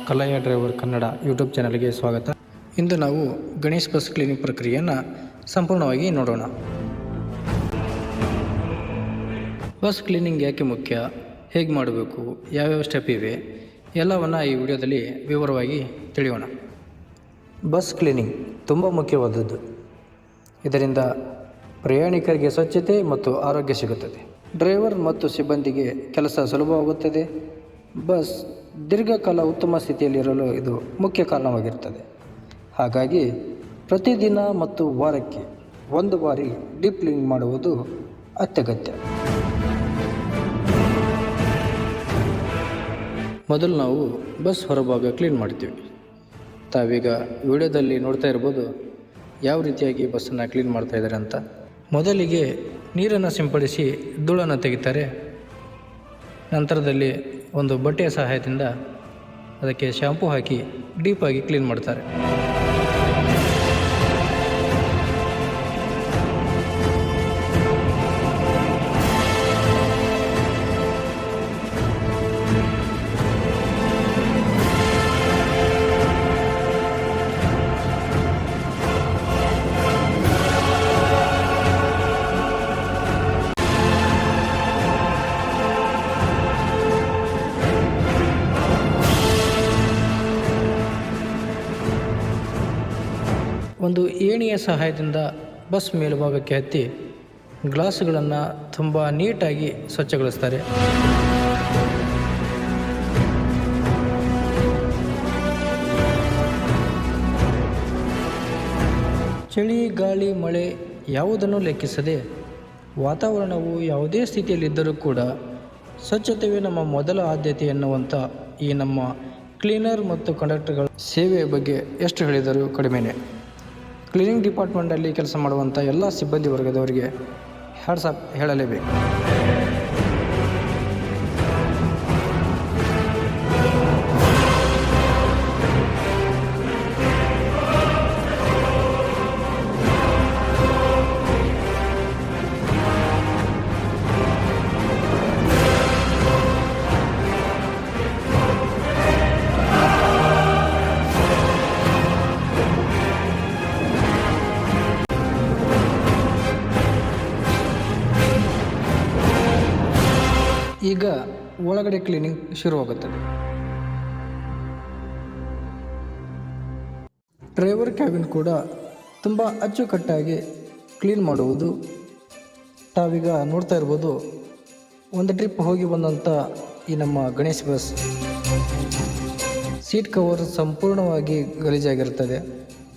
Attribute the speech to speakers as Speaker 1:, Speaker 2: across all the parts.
Speaker 1: Kallayya driver Kannada YouTube ಚಾನಲ್ಗೆ ಸ್ವಾಗತ. ಇಂದು ನಾವು ಗಣೇಶ್ ಬಸ್ ಕ್ಲೀನಿಂಗ್ ಪ್ರಕ್ರಿಯೆಯನ್ನು ಸಂಪೂರ್ಣವಾಗಿ ನೋಡೋಣ. ಬಸ್ ಕ್ಲೀನಿಂಗ್ ಯಾಕೆ ಮುಖ್ಯ, ಹೇಗೆ ಮಾಡಬೇಕು, ಯಾವ್ಯಾವ ಸ್ಟೆಪ್ ಇವೆ ಎಲ್ಲವನ್ನು ಈ ವಿಡಿಯೋದಲ್ಲಿ ವಿವರವಾಗಿ ತಿಳಿಯೋಣ. ಬಸ್ ಕ್ಲೀನಿಂಗ್ ತುಂಬ ಮುಖ್ಯವಾದದ್ದು. ಇದರಿಂದ ಪ್ರಯಾಣಿಕರಿಗೆ ಸ್ವಚ್ಛತೆ ಮತ್ತು ಆರೋಗ್ಯ ಸಿಗುತ್ತದೆ. ಡ್ರೈವರ್ ಮತ್ತು ಸಿಬ್ಬಂದಿಗೆ ಕೆಲಸ ಸುಲಭವಾಗುತ್ತದೆ. ಬಸ್ ದೀರ್ಘಕಾಲ ಉತ್ತಮ ಸ್ಥಿತಿಯಲ್ಲಿರಲು ಇದು ಮುಖ್ಯ ಕಾರಣವಾಗಿರುತ್ತದೆ. ಹಾಗಾಗಿ ಪ್ರತಿದಿನ ಮತ್ತು ವಾರಕ್ಕೆ ಒಂದು ಬಾರಿ ಡೀಪ್ ಕ್ಲೀನಿಂಗ್ ಮಾಡುವುದು ಅತ್ಯಗತ್ಯ. ಮೊದಲು ನಾವು ಬಸ್ ಹೊರಭಾಗ ಕ್ಲೀನ್ ಮಾಡ್ತೀವಿ. ತಾವೀಗ ವಿಡಿಯೋದಲ್ಲಿ ನೋಡ್ತಾ ಇರ್ಬೋದು ಯಾವ ರೀತಿಯಾಗಿ ಬಸ್ಸನ್ನು ಕ್ಲೀನ್ ಮಾಡ್ತಾ ಇದ್ದಾರೆ ಅಂತ. ಮೊದಲಿಗೆ ನೀರನ್ನು ಸಿಂಪಡಿಸಿ ಧೂಳನ್ನು ತೆಗಿತಾರೆ. ನಂತರದಲ್ಲಿ ಒಂದು ಬಟ್ಟೆಯ ಸಹಾಯದಿಂದ ಅದಕ್ಕೆ ಶಾಂಪೂ ಹಾಕಿ ಡೀಪಾಗಿ ಕ್ಲೀನ್ ಮಾಡ್ತಾರೆ. ಒಂದು ಏಣಿಯ ಸಹಾಯದಿಂದ ಬಸ್ ಮೇಲ್ಭಾಗಕ್ಕೆ ಹತ್ತಿ ಗ್ಲಾಸ್ಗಳನ್ನು ತುಂಬ ನೀಟಾಗಿ ಸ್ವಚ್ಛಗೊಳಿಸ್ತಾರೆ. ಚಳಿ, ಗಾಳಿ, ಮಳೆ ಯಾವುದನ್ನು ಲೆಕ್ಕಿಸದೆ ವಾತಾವರಣವು ಯಾವುದೇ ಸ್ಥಿತಿಯಲ್ಲಿದ್ದರೂ ಕೂಡ ಸ್ವಚ್ಛತೆಯೇ ನಮ್ಮ ಮೊದಲ ಆದ್ಯತೆ ಎನ್ನುವಂಥ ಈ ನಮ್ಮ ಕ್ಲೀನರ್ ಮತ್ತು ಕಂಡಕ್ಟರ್ಗಳ ಸೇವೆಯ ಬಗ್ಗೆ ಎಷ್ಟು ಹೇಳಿದರೂ ಕಡಿಮೆನೇ. ಕ್ಲೀನಿಂಗ್ ಡಿಪಾರ್ಟ್ಮೆಂಟಲ್ಲಿ ಕೆಲಸ ಮಾಡುವಂಥ ಎಲ್ಲ ಸಿಬ್ಬಂದಿ ವರ್ಗದವರಿಗೆ ಹ್ಯಾಟ್ಸ್ ಆಫ್ ಹೇಳಲೇಬೇಕು. ಈಗ ಒಳಗಡೆ ಕ್ಲೀನಿಂಗ್ ಶುರುವಾಗುತ್ತದೆ. ಡ್ರೈವರ್ ಕ್ಯಾಬಿನ್ ಕೂಡ ತುಂಬ ಅಚ್ಚುಕಟ್ಟಾಗಿ ಕ್ಲೀನ್ ಮಾಡುವುದು. ತಾವೀಗ ನೋಡ್ತಾ ಇರ್ಬೋದು ಒಂದು ಟ್ರಿಪ್ ಹೋಗಿ ಬಂದಂಥ ಈ ನಮ್ಮ ಗಣೇಶ್ ಬಸ್ ಸೀಟ್ ಕವರ್ ಸಂಪೂರ್ಣವಾಗಿ ಗಲೀಜಾಗಿರ್ತದೆ.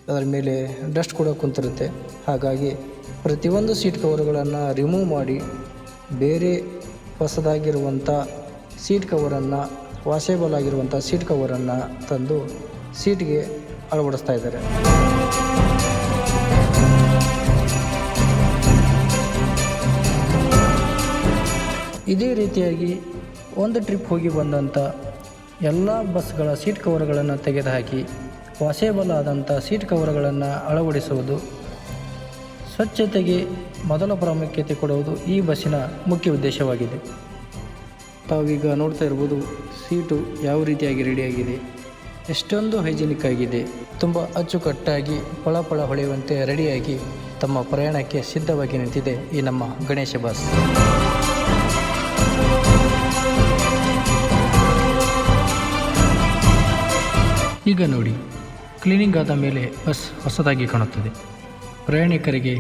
Speaker 1: ಅದರ ಮೇಲೆ ಡಸ್ಟ್ ಕೂಡ ಕುಂತಿರುತ್ತೆ. ಹಾಗಾಗಿ ಪ್ರತಿಯೊಂದು ಸೀಟ್ ಕವರ್ಗಳನ್ನು ರಿಮೂವ್ ಮಾಡಿ ಬೇರೆ ಹೊಸದಾಗಿರುವಂಥ ಸೀಟ್ ಕವರನ್ನು, ವಾಷೇಬಲ್ ಆಗಿರುವಂಥ ಸೀಟ್ ಕವರನ್ನು ತಂದು ಸೀಟ್ಗೆ ಅಳವಡಿಸ್ತಾ ಇದ್ದಾರೆ. ಇದೇ ರೀತಿಯಾಗಿ ಒಂದು ಟ್ರಿಪ್ ಹೋಗಿ ಬಂದಂಥ ಎಲ್ಲ ಬಸ್ಗಳ ಸೀಟ್ ಕವರ್ಗಳನ್ನು ತೆಗೆದುಹಾಕಿ ವಾಷೇಬಲ್ ಆದಂಥ ಸೀಟ್ ಕವರ್ಗಳನ್ನು ಅಳವಡಿಸುವುದು, ಸ್ವಚ್ಛತೆಗೆ ಮೊದಲ ಪ್ರಾಮುಖ್ಯತೆ ಕೊಡುವುದು ಈ ಬಸ್ಸಿನ ಮುಖ್ಯ ಉದ್ದೇಶವಾಗಿದೆ. ತಾವೀಗ ನೋಡ್ತಾ ಇರ್ಬೋದು ಸೀಟು ಯಾವ ರೀತಿಯಾಗಿ ರೆಡಿಯಾಗಿದೆ, ಎಷ್ಟೊಂದು ಹೈಜಿನಿಕ್ ಆಗಿದೆ. ತುಂಬ ಅಚ್ಚುಕಟ್ಟಾಗಿ ಫಳ ಹೊಳೆಯುವಂತೆ ರೆಡಿಯಾಗಿ ತಮ್ಮ ಪ್ರಯಾಣಕ್ಕೆ ಸಿದ್ಧವಾಗಿ ನಿಂತಿದೆ ಈ ನಮ್ಮ ಗಣೇಶ ಬಸ್. ಈಗ ನೋಡಿ, ಕ್ಲೀನಿಂಗ್ ಆದ ಮೇಲೆ ಬಸ್ ಹೊಸದಾಗಿ ಕಾಣುತ್ತದೆ. ಪ್ರಯಾಣಿಕರಿಗೆ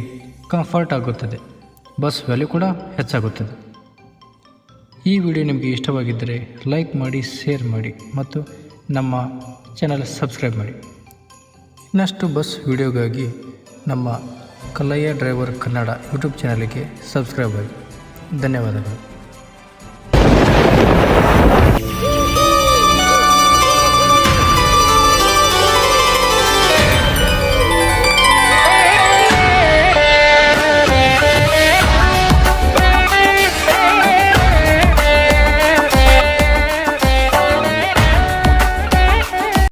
Speaker 1: ಕಂಫರ್ಟ್ ಆಗುತ್ತದೆ. ಬಸ್ ವ್ಯಾಲ್ಯೂ ಕೂಡ ಹೆಚ್ಚಾಗುತ್ತದೆ. ಈ ವಿಡಿಯೋ ನಿಮಗೆ ಇಷ್ಟವಾಗಿದ್ದರೆ ಲೈಕ್ ಮಾಡಿ, ಶೇರ್ ಮಾಡಿ ಮತ್ತು ನಮ್ಮ ಚಾನಲ್ ಸಬ್ಸ್ಕ್ರೈಬ್ ಮಾಡಿ. ಇನ್ನಷ್ಟು ಬಸ್ ವಿಡಿಯೋಗಾಗಿ ನಮ್ಮ ಕಲ್ಲಯ್ಯ ಡ್ರೈವರ್ ಕನ್ನಡ ಯೂಟ್ಯೂಬ್ ಚಾನಲ್ಗೆ ಸಬ್ಸ್ಕ್ರೈಬ್ ಆಗಿ. ಧನ್ಯವಾದಗಳು.